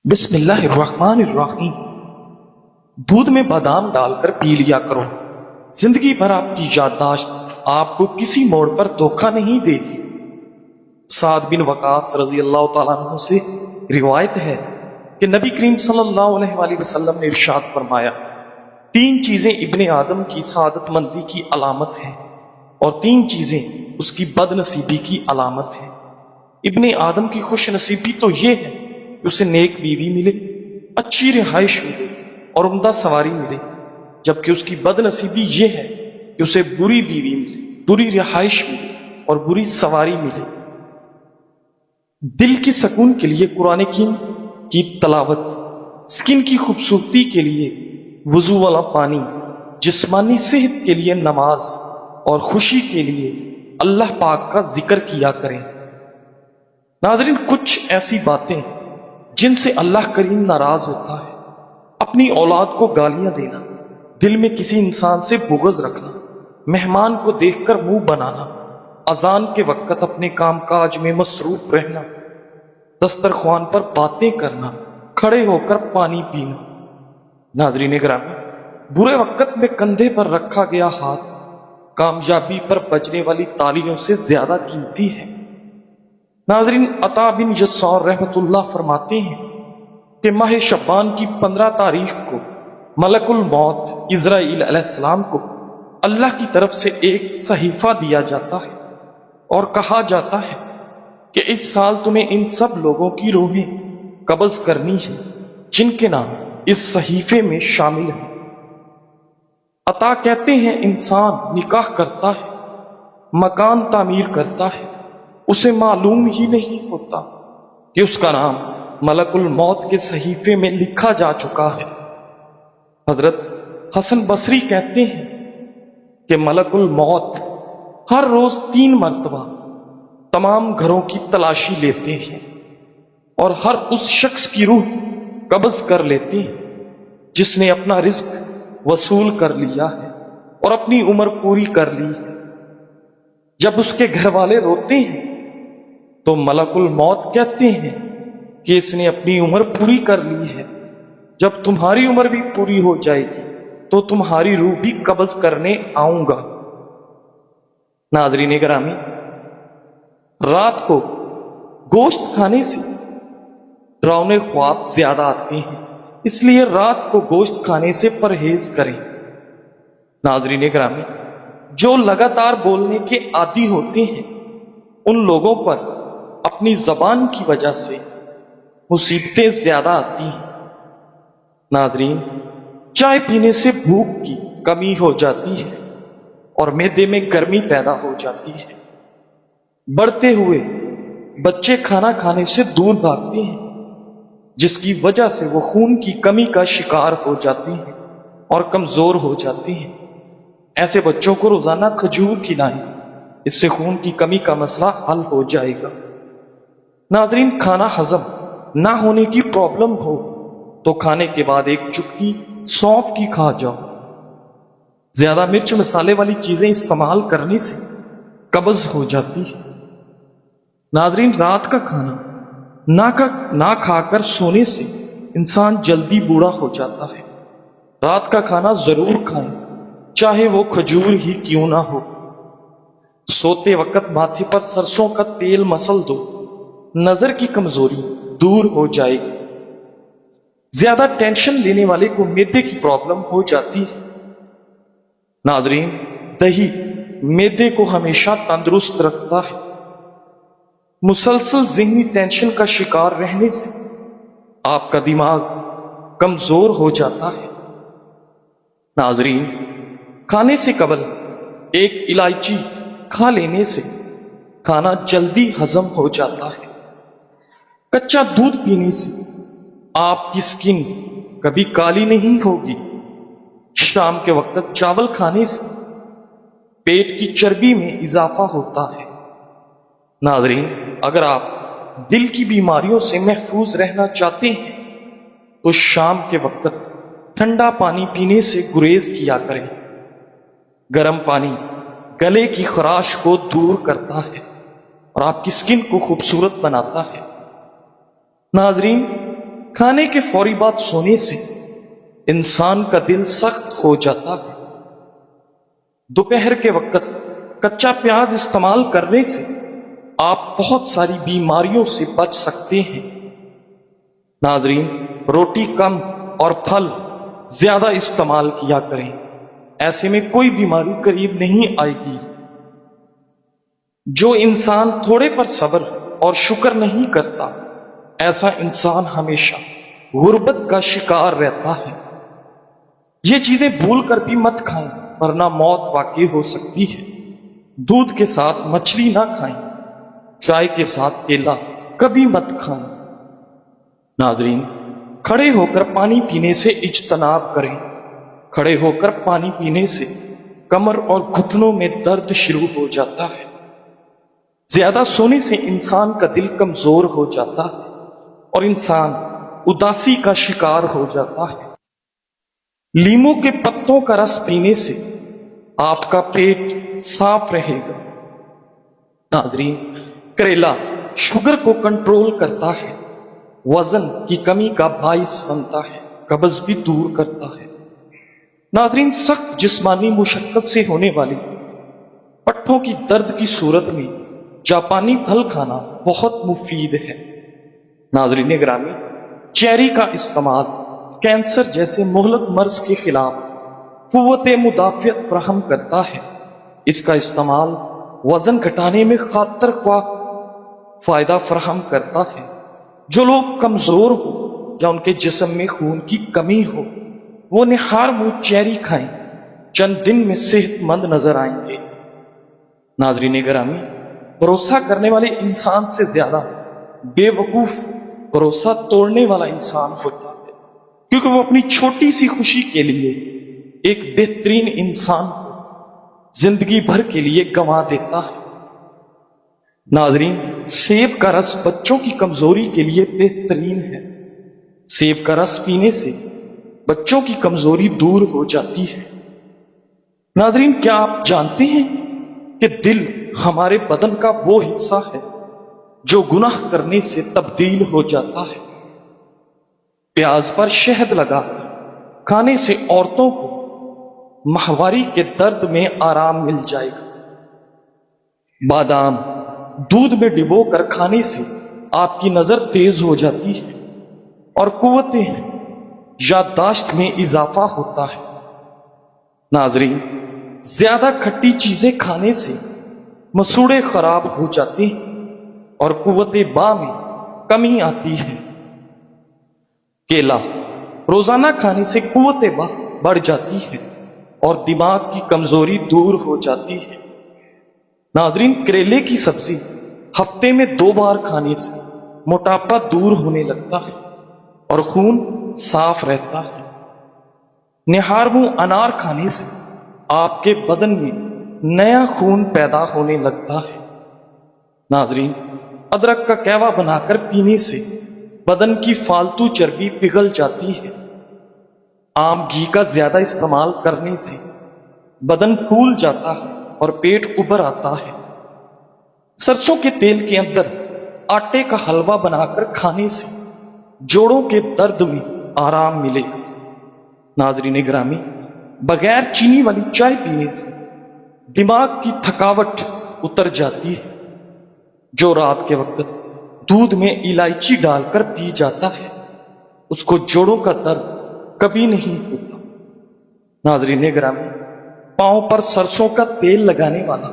بسم اللہ الرحمن الرحیم۔ دودھ میں بادام ڈال کر پی لیا کرو، زندگی بھر آپ کی یادداشت آپ کو کسی موڑ پر دھوکہ نہیں دے گی۔ سعد بن وقاص رضی اللہ تعالیٰ عنہ سے روایت ہے کہ نبی کریم صلی اللہ علیہ وآلہ وسلم نے ارشاد فرمایا، تین چیزیں ابن آدم کی سعادت مندی کی علامت ہیں اور تین چیزیں اس کی بد نصیبی کی علامت ہیں۔ ابن آدم کی خوش نصیبی تو یہ ہے کہ اسے نیک بیوی ملے، اچھی رہائش ملے اور عمدہ سواری ملے، جبکہ اس کی بد نصیبی یہ ہے کہ اسے بری بیوی ملے، بری رہائش ملے اور بری سواری ملے۔ دل کے سکون کے لیے قرآن کریم کی تلاوت، سکن کی خوبصورتی کے لیے وضو والا پانی، جسمانی صحت کے لیے نماز اور خوشی کے لیے اللہ پاک کا ذکر کیا کریں۔ ناظرین، کچھ ایسی باتیں جن سے اللہ کریم ناراض ہوتا ہے: اپنی اولاد کو گالیاں دینا، دل میں کسی انسان سے بغض رکھنا، مہمان کو دیکھ کر منہ بنانا، اذان کے وقت اپنے کام کاج میں مصروف رہنا، دسترخوان پر باتیں کرنا، کھڑے ہو کر پانی پینا۔ ناظرین گرامی، برے وقت میں کندھے پر رکھا گیا ہاتھ کامیابی پر بجنے والی تالیوں سے زیادہ قیمتی ہے۔ ناظرین، عطا بن یسار رحمۃ اللہ فرماتے ہیں کہ ماہ شعبان کی 15 تاریخ کو ملک الموت عزرائیل علیہ السلام کو اللہ کی طرف سے ایک صحیفہ دیا جاتا ہے اور کہا جاتا ہے کہ اس سال تمہیں ان سب لوگوں کی روحیں قبض کرنی ہے جن کے نام اس صحیفے میں شامل ہیں۔ عطا کہتے ہیں انسان نکاح کرتا ہے، مکان تعمیر کرتا ہے، اسے معلوم ہی نہیں ہوتا کہ اس کا نام ملک الموت کے صحیفے میں لکھا جا چکا ہے۔ حضرت حسن بصری کہتے ہیں کہ ملک الموت ہر روز 3 مرتبہ تمام گھروں کی تلاشی لیتے ہیں اور ہر اس شخص کی روح قبض کر لیتے ہیں جس نے اپنا رزق وصول کر لیا ہے اور اپنی عمر پوری کر لی ہے۔ جب اس کے گھر والے روتے ہیں تو ملک الموت کہتے ہیں کہ اس نے اپنی عمر پوری کر لی ہے، جب تمہاری عمر بھی پوری ہو جائے گی تو تمہاری روح بھی قبض کرنے آؤں گا۔ ناظرین گرامی، رات کو گوشت کھانے سے ڈراؤنے خواب زیادہ آتے ہیں، اس لیے رات کو گوشت کھانے سے پرہیز کریں۔ ناظرین گرامی، جو لگاتار بولنے کے عادی ہوتے ہیں ان لوگوں پر اپنی زبان کی وجہ سے مصیبتیں زیادہ آتی ہیں۔ ناظرین، چائے پینے سے بھوک کی کمی ہو جاتی ہے اور معدے میں گرمی پیدا ہو جاتی ہے۔ بڑھتے ہوئے بچے کھانا کھانے سے دور بھاگتے ہیں جس کی وجہ سے وہ خون کی کمی کا شکار ہو جاتے ہیں اور کمزور ہو جاتے ہیں۔ ایسے بچوں کو روزانہ کھجور کھلائیں، اس سے خون کی کمی کا مسئلہ حل ہو جائے گا۔ ناظرین، کھانا ہضم نہ ہونے کی پرابلم ہو تو کھانے کے بعد ایک چٹکی سونف کی کھا جاؤ۔ زیادہ مرچ مسالے والی چیزیں استعمال کرنے سے قبض ہو جاتی ہے۔ ناظرین، رات کا کھانا نہ کھا کر سونے سے انسان جلدی بوڑھا ہو جاتا ہے۔ رات کا کھانا ضرور کھائیں، چاہے وہ کھجور ہی کیوں نہ ہو۔ سوتے وقت ماتھے پر سرسوں کا تیل مسل دو، نظر کی کمزوری دور ہو جائے گی۔ زیادہ ٹینشن لینے والے کو معدے کی پرابلم ہو جاتی ہے۔ ناظرین، دہی معدے کو ہمیشہ تندرست رکھتا ہے۔ مسلسل ذہنی ٹینشن کا شکار رہنے سے آپ کا دماغ کمزور ہو جاتا ہے۔ ناظرین، کھانے سے قبل ایک الائچی کھا لینے سے کھانا جلدی ہضم ہو جاتا ہے۔ کچا دودھ پینے سے آپ کی سکن کبھی کالی نہیں ہوگی۔ شام کے وقت چاول کھانے سے پیٹ کی چربی میں اضافہ ہوتا ہے۔ ناظرین، اگر آپ دل کی بیماریوں سے محفوظ رہنا چاہتے ہیں تو شام کے وقت ٹھنڈا پانی پینے سے گریز کیا کریں۔ گرم پانی گلے کی خراش کو دور کرتا ہے اور آپ کی سکن کو خوبصورت بناتا ہے۔ ناظرین، کھانے کے فوری بعد سونے سے انسان کا دل سخت ہو جاتا ہے۔ دوپہر کے وقت کچا پیاز استعمال کرنے سے آپ بہت ساری بیماریوں سے بچ سکتے ہیں۔ ناظرین، روٹی کم اور پھل زیادہ استعمال کیا کریں، ایسے میں کوئی بیماری قریب نہیں آئے گی۔ جو انسان تھوڑے پر صبر اور شکر نہیں کرتا، ایسا انسان ہمیشہ غربت کا شکار رہتا ہے۔ یہ چیزیں بھول کر بھی مت کھائیں ورنہ موت واقع ہو سکتی ہے۔ دودھ کے ساتھ مچھلی نہ کھائیں، چائے کے ساتھ کیلا کبھی مت کھائیں۔ ناظرین، کھڑے ہو کر پانی پینے سے اجتناب کریں۔ کھڑے ہو کر پانی پینے سے کمر اور گھٹنوں میں درد شروع ہو جاتا ہے۔ زیادہ سونے سے انسان کا دل کمزور ہو جاتا ہے اور انسان اداسی کا شکار ہو جاتا ہے۔ لیموں کے پتوں کا رس پینے سے آپ کا پیٹ صاف رہے گا۔ ناظرین، کریلا شوگر کو کنٹرول کرتا ہے، وزن کی کمی کا باعث بنتا ہے، قبض بھی دور کرتا ہے۔ ناظرین، سخت جسمانی مشقت سے ہونے والی پٹھوں کی درد کی صورت میں جاپانی پھل کھانا بہت مفید ہے۔ ناظرین گرامی، چیری کا استعمال کینسر جیسے مہلک مرض کے خلاف قوت مدافعت فراہم کرتا ہے۔ اس کا استعمال وزن گھٹانے میں خاطر خواہ فائدہ فراہم کرتا ہے۔ جو لوگ کمزور ہو یا ان کے جسم میں خون کی کمی ہو، وہ نہار منہ چیری کھائیں، چند دن میں صحت مند نظر آئیں گے۔ ناظرین گرامی، بھروسہ کرنے والے انسان سے زیادہ بے وقوف بھروسہ توڑنے والا انسان ہوتا ہے، کیونکہ وہ اپنی چھوٹی سی خوشی کے لیے ایک بہترین انسان کو زندگی بھر کے لیے گنوا دیتا ہے۔ ناظرین، سیب کا رس بچوں کی کمزوری کے لیے بہترین ہے۔ سیب کا رس پینے سے بچوں کی کمزوری دور ہو جاتی ہے۔ ناظرین، کیا آپ جانتے ہیں کہ دل ہمارے بدن کا وہ حصہ ہے جو گناہ کرنے سے تبدیل ہو جاتا ہے؟ پیاز پر شہد لگا کر کھانے سے عورتوں کو ماہواری کے درد میں آرام مل جائے گا۔ بادام دودھ میں ڈبو کر کھانے سے آپ کی نظر تیز ہو جاتی ہے اور قوت یادداشت میں اضافہ ہوتا ہے۔ ناظرین، زیادہ کھٹی چیزیں کھانے سے مسوڑے خراب ہو جاتے ہیں اور قوت با میں کمی آتی ہے۔ کیلا روزانہ کھانے سے قوت با بڑھ جاتی ہے اور دماغ کی کمزوری دور ہو جاتی ہے۔ ناظرین، کریلے کی سبزی ہفتے میں 2 بار کھانے سے موٹاپا دور ہونے لگتا ہے اور خون صاف رہتا ہے۔ نہار منہ انار کھانے سے آپ کے بدن میں نیا خون پیدا ہونے لگتا ہے۔ ناظرین، ادرک کا قہوہ بنا کر پینے سے بدن کی فالتو چربی پگھل جاتی ہے۔ عام گھی کا زیادہ استعمال کرنے سے بدن پھول جاتا ہے اور پیٹ ابھر آتا ہے۔ سرسوں کے تیل کے اندر آٹے کا حلوہ بنا کر کھانے سے جوڑوں کے درد میں آرام ملے گا۔ ناظرین گرامی، بغیر چینی والی چائے پینے سے دماغ کی تھکاوٹ اتر جاتی ہے۔ جو رات کے وقت دودھ میں الائچی ڈال کر پی جاتا ہے، اس کو جوڑوں کا درد کبھی نہیں ہوتا۔ ناظرین گرامی، پاؤں پر سرسوں کا تیل لگانے والا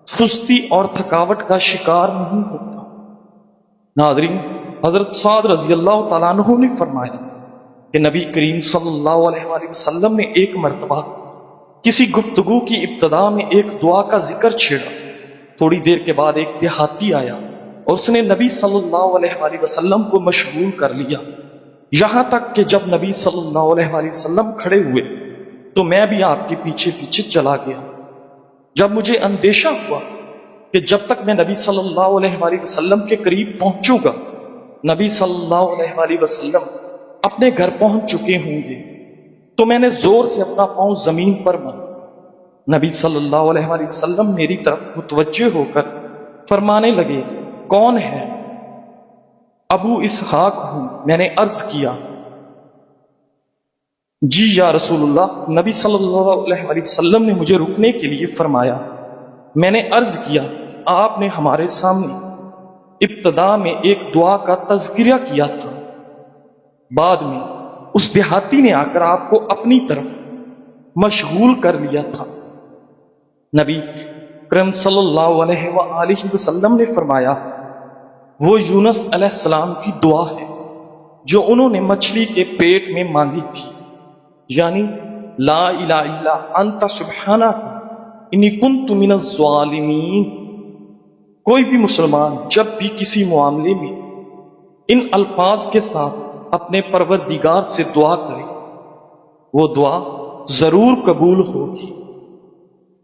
سستی اور تھکاوٹ کا شکار نہیں ہوتا۔ ناظرین، حضرت سعد رضی اللہ تعالیٰ عنہ نے فرمایا کہ نبی کریم صلی اللہ علیہ وآلہ وسلم نے ایک مرتبہ کسی گفتگو کی ابتدا میں ایک دعا کا ذکر چھیڑا۔ تھوڑی دیر کے بعد ایک دیہاتی آیا اور اس نے نبی صلی اللہ علیہ وآلہ وسلم کو مشغول کر لیا، یہاں تک کہ جب نبی صلی اللہ علیہ وآلہ وسلم کھڑے ہوئے تو میں بھی آپ کے پیچھے پیچھے چلا گیا۔ جب مجھے اندیشہ ہوا کہ جب تک میں نبی صلی اللہ علیہ وآلہ وسلم کے قریب پہنچوں گا، نبی صلی اللہ علیہ وآلہ وسلم اپنے گھر پہنچ چکے ہوں گے، تو میں نے زور سے اپنا پاؤں زمین پر مارا۔ نبی صلی اللہ علیہ وآلہ وسلم میری طرف متوجہ ہو کر فرمانے لگے، کون ہے؟ ابو اسحاق ہوں۔ میں نے عرض کیا جی یا رسول اللہ۔ نبی صلی اللہ علیہ وسلم نے مجھے رکنے کے لیے فرمایا۔ میں نے عرض کیا آپ نے ہمارے سامنے ابتدا میں ایک دعا کا تذکرہ کیا تھا، بعد میں اس دیہاتی نے آ کر آپ کو اپنی طرف مشغول کر لیا تھا۔ نبی کرم صلی اللہ علیہ وآلہ وسلم نے فرمایا وہ یونس علیہ السلام کی دعا ہے جو انہوں نے مچھلی کے پیٹ میں مانگی تھی، یعنی لا الہ الا انت سبحانک انی کنت من الظالمین۔ کوئی بھی مسلمان جب بھی کسی معاملے میں ان الفاظ کے ساتھ اپنے پروردگار سے دعا کرے وہ دعا ضرور قبول ہوگی۔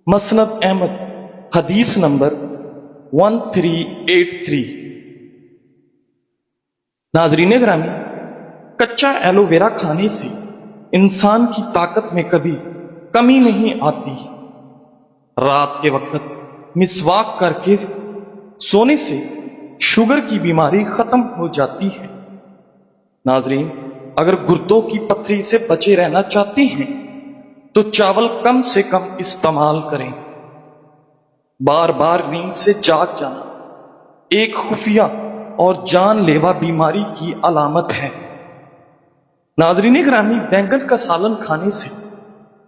مسند احمد حدیث نمبر 1383۔ ناظرین گرامی، کچا ایلو ویرا کھانے سے انسان کی طاقت میں کبھی کمی نہیں آتی۔ رات کے وقت مسواک کر کے سونے سے شوگر کی بیماری ختم ہو جاتی ہے۔ ناظرین، اگر گردوں کی پتھری سے بچے رہنا چاہتے ہیں تو چاول کم سے کم استعمال کریں۔ بار بار نیند سے جاگ جانا ایک خفیہ اور جان لیوا بیماری کی علامت ہے۔ ناظرین گرامی، بینگن کا سالن کھانے سے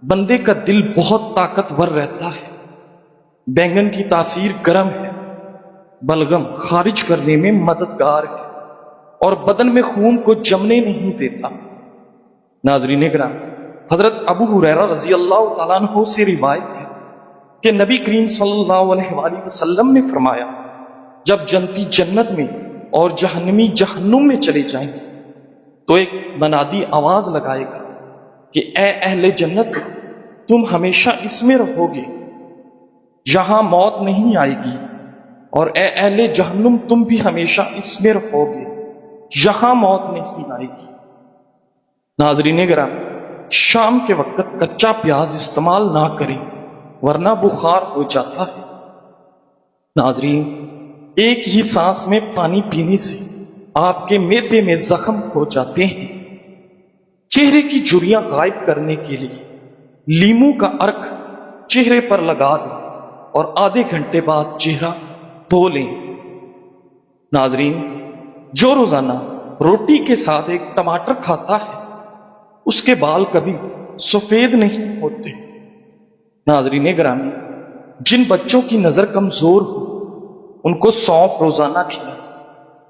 بندے کا دل بہت طاقتور رہتا ہے۔ بینگن کی تاثیر گرم ہے، بلغم خارج کرنے میں مددگار ہے اور بدن میں خون کو جمنے نہیں دیتا۔ ناظرین گرامی، حضرت ابو ہریرہ رضی اللہ تعالیٰ عنہ سے روایت ہے کہ نبی کریم صلی اللہ علیہ وآلہ وسلم نے فرمایا جب جنتی جنت میں اور جہنمی جہنم میں چلے جائیں گے تو ایک منادی آواز لگائے گا کہ اے اہل جنت، تم ہمیشہ اس میں رہو گے، یہاں موت نہیں آئے گی، اور اے اہل جہنم، تم بھی ہمیشہ اس میں رہو گے، یہاں موت نہیں آئے گی۔ ناظرین گرامی، شام کے وقت کچا پیاز استعمال نہ کریں ورنہ بخار ہو جاتا ہے۔ ناظرین، ایک ہی سانس میں پانی پینے سے آپ کے معدے میں زخم ہو جاتے ہیں۔ چہرے کی جھریاں غائب کرنے کے لیے لیمو کا عرق چہرے پر لگا دیں اور آدھے گھنٹے بعد چہرہ دھو لیں۔ ناظرین، جو روزانہ روٹی کے ساتھ ایک ٹماٹر کھاتا ہے اس کے بال کبھی سفید نہیں ہوتے۔ ناظرین گرامی، جن بچوں کی نظر کمزور ہو ان کو سونف روزانہ کھلائیں،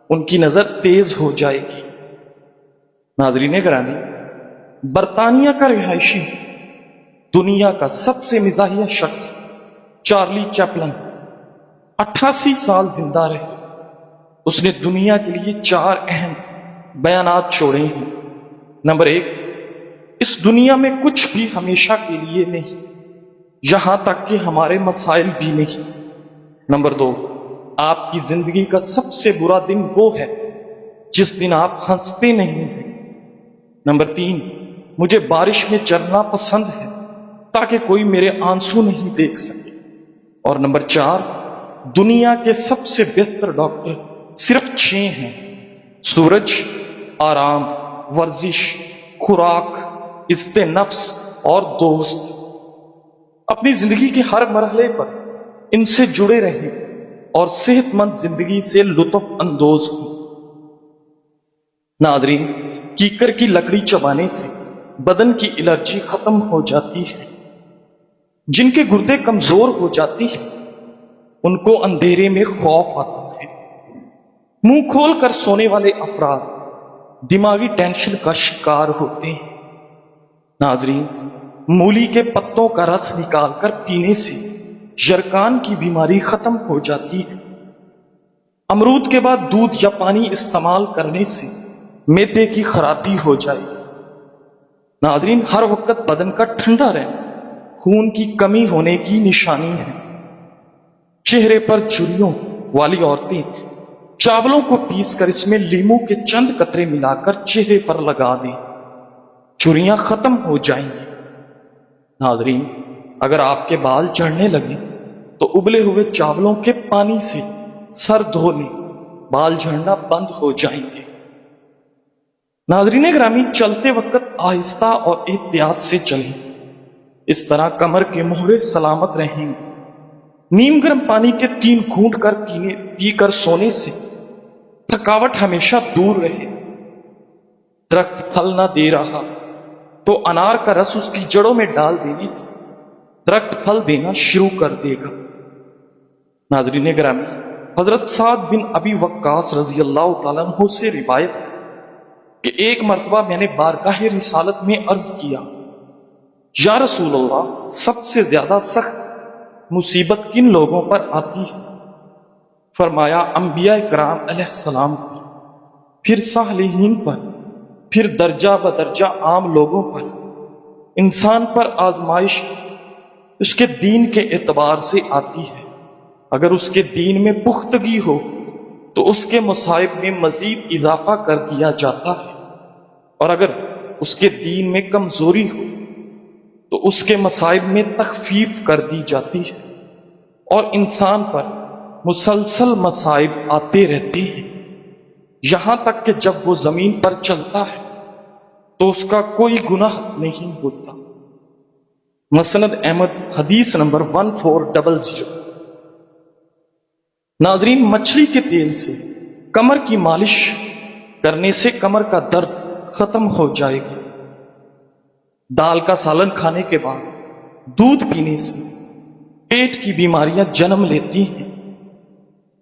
ان کی نظر تیز ہو جائے گی۔ ناظرین گرامی، برطانیہ کا رہائشی، دنیا کا سب سے مزاحیہ شخص چارلی چیپلن 88 سال زندہ رہے۔ اس نے دنیا کے لیے 4 اہم بیانات چھوڑے ہیں۔ نمبر 1، اس دنیا میں کچھ بھی ہمیشہ کے لیے نہیں، یہاں تک کہ ہمارے مسائل بھی نہیں۔ نمبر 2، آپ کی زندگی کا سب سے برا دن وہ ہے جس دن آپ ہنستے نہیں ہیں۔ نمبر 3، مجھے بارش میں چلنا پسند ہے تاکہ کوئی میرے آنسو نہیں دیکھ سکے۔ اور نمبر 4، دنیا کے سب سے بہتر ڈاکٹر صرف 6 ہیں: سورج، آرام، ورزش، خوراک، عزت نفس اور دوست۔ اپنی زندگی کے ہر مرحلے پر ان سے جڑے رہیں اور صحت مند زندگی سے لطف اندوز ہوں۔ ناظرین، کیکر کی لکڑی چبانے سے بدن کی الرجی ختم ہو جاتی ہے۔ جن کے گردے کمزور ہو جاتی ہیں ان کو اندھیرے میں خوف آتا ہے۔ منہ کھول کر سونے والے افراد دماغی ٹینشن کا شکار ہوتے ہیں۔ ناظرین، مولی کے پتوں کا رس نکال کر پینے سے یرکان کی بیماری ختم ہو جاتی ہے۔ امرود کے بعد دودھ یا پانی استعمال کرنے سے معدے کی خرابی ہو جائے گی۔ ناظرین، ہر وقت بدن کا ٹھنڈا رہنا خون کی کمی ہونے کی نشانی ہے۔ چہرے پر جھریوں والی عورتیں چاولوں کو پیس کر اس میں لیمو کے چند قطرے ملا کر چہرے پر لگا دیں، جھریاں ختم ہو جائیں گی۔ ناظرین، اگر آپ کے بال جھڑنے لگیں تو ابلے ہوئے چاولوں کے پانی سے سر دھو لیں بال جھڑنا بند ہو جائیں گے۔ ناظرین گرامی، چلتے وقت آہستہ اور احتیاط سے چلیں، اس طرح کمر کے مہرے سلامت رہیں گے۔ نیم گرم پانی کے 3 گھونٹ پی کر سونے سے تھکاوٹ ہمیشہ دور رہے گی۔ درخت پھل نہ دے رہا تو انار کا رس اس کی جڑوں میں ڈال دینے سے درخت پھل دینا شروع کر دے گا۔ ناظرین گرامی، حضرت سعد بن ابی وقاص رضی اللہ تعالیٰ عنہ سے روایت ہے کہ ایک مرتبہ میں نے بارگاہ رسالت میں عرض کیا، یا رسول اللہ، سب سے زیادہ سخت مصیبت کن لوگوں پر آتی ہے؟ فرمایا، انبیاء کرام علیہ السلام پر، پھر صالحین پر، پھر درجہ بدرجہ عام لوگوں پر۔ انسان پر آزمائش اس کے دین کے اعتبار سے آتی ہے۔ اگر اس کے دین میں پختگی ہو تو اس کے مصائب میں مزید اضافہ کر دیا جاتا ہے، اور اگر اس کے دین میں کمزوری ہو تو اس کے مصائب میں تخفیف کر دی جاتی ہے، اور انسان پر مسلسل مصائب آتے رہتے ہیں، یہاں تک کہ جب وہ زمین پر چلتا ہے تو اس کا کوئی گناہ نہیں ہوتا۔ مسند احمد، حدیث نمبر 1400۔ ناظرین، مچھلی کے تیل سے کمر کی مالش کرنے سے کمر کا درد ختم ہو جائے گا۔ دال کا سالن کھانے کے بعد دودھ پینے سے پیٹ کی بیماریاں جنم لیتی ہیں۔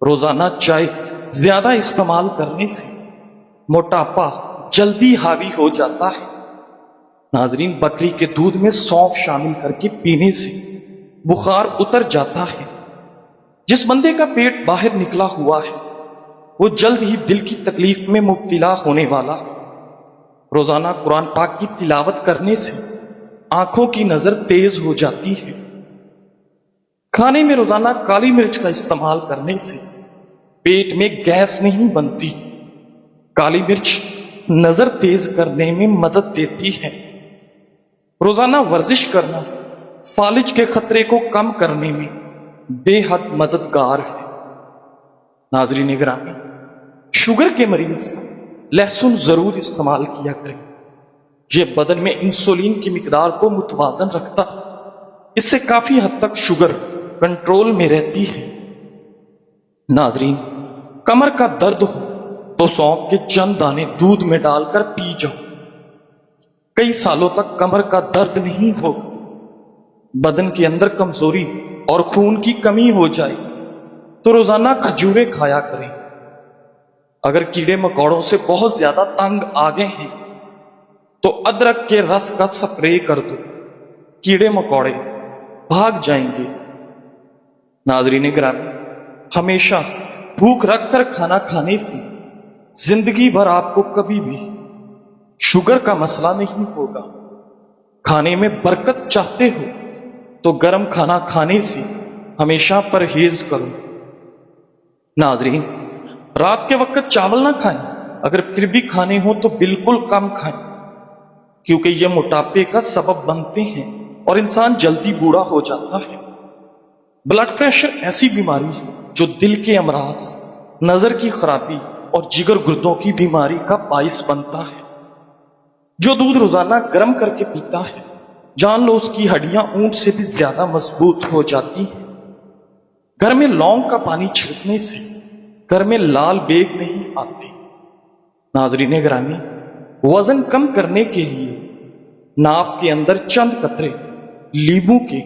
روزانہ چائے زیادہ استعمال کرنے سے موٹاپا جلدی حاوی ہو جاتا ہے۔ ناظرین، بکری کے دودھ میں سونف شامل کر کے پینے سے بخار اتر جاتا ہے۔ جس بندے کا پیٹ باہر نکلا ہوا ہے وہ جلد ہی دل کی تکلیف میں مبتلا ہونے والا ہے۔ روزانہ قرآن پاک کی تلاوت کرنے سے آنکھوں کی نظر تیز ہو جاتی ہے۔ کھانے میں روزانہ کالی مرچ کا استعمال کرنے سے پیٹ میں گیس نہیں بنتی۔ کالی مرچ نظر تیز کرنے میں مدد دیتی ہے۔ روزانہ ورزش کرنا فالج کے خطرے کو کم کرنے میں بے حد مددگار ہے۔ ناظرین گرامی، شوگر کے مریض لہسن ضرور استعمال کیا کریں، یہ بدن میں انسولین کی مقدار کو متوازن رکھتا، اس سے کافی حد تک شوگر کنٹرول میں رہتی ہے۔ ناظرین، کمر کا درد ہو تو سونف کے چند دانے دودھ میں ڈال کر پی جاؤ، کئی سالوں تک کمر کا درد نہیں ہوگا۔ بدن کے اندر کمزوری اور خون کی کمی ہو جائے تو روزانہ کھجوریں کھایا کریں۔ اگر کیڑے مکوڑوں سے بہت زیادہ تنگ آ گئے ہیں تو ادرک کے رس کا سپرے کر دو، کیڑے مکوڑے بھاگ جائیں گے۔ ناظرین گرامی، ہمیشہ بھوک رکھ کر کھانا کھانے سے زندگی بھر آپ کو کبھی بھی شوگر کا مسئلہ نہیں ہوگا۔ کھانے میں برکت چاہتے ہو تو گرم کھانا کھانے سے ہمیشہ پرہیز کرو۔ ناظرین، رات کے وقت چاول نہ کھائیں، اگر پھر بھی کھانے ہو تو بالکل کم کھائیں، کیونکہ یہ موٹاپے کا سبب بنتے ہیں اور انسان جلدی بوڑھا ہو جاتا ہے۔ بلڈ پریشر ایسی بیماری ہے جو دل کے امراض، نظر کی خرابی اور جگر گردوں کی بیماری کا باعث بنتا ہے۔ جو دودھ روزانہ گرم کر کے پیتا ہے، جان لو اس کی ہڈیاں اونٹ سے بھی زیادہ مضبوط ہو جاتی ہیں۔ گھر میں لونگ کا پانی چھڑکنے سے گھر میں لال بیگ نہیں آتے۔ ناظرین گرامی، وزن کم کرنے کے لیے ناپ کے اندر چند قطرے لیموں کے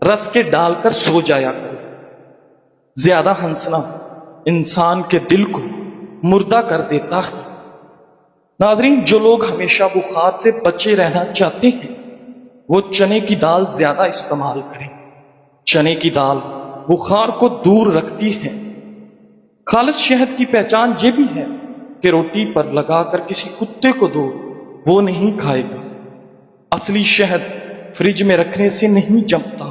رس کے ڈال کر سو جایا کرو۔ زیادہ ہنسنا انسان کے دل کو مردہ کر دیتا ہے۔ ناظرین، جو لوگ ہمیشہ بخار سے بچے رہنا چاہتے ہیں وہ چنے کی دال زیادہ استعمال کریں۔ چنے کی دال بخار کو دور رکھتی ہے۔ خالص شہد کی پہچان یہ بھی ہے کہ روٹی پر لگا کر کسی کتے کو دو، وہ نہیں کھائے گا۔ اصلی شہد فریج میں رکھنے سے نہیں جمتا۔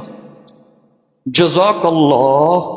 جزاک اللہ۔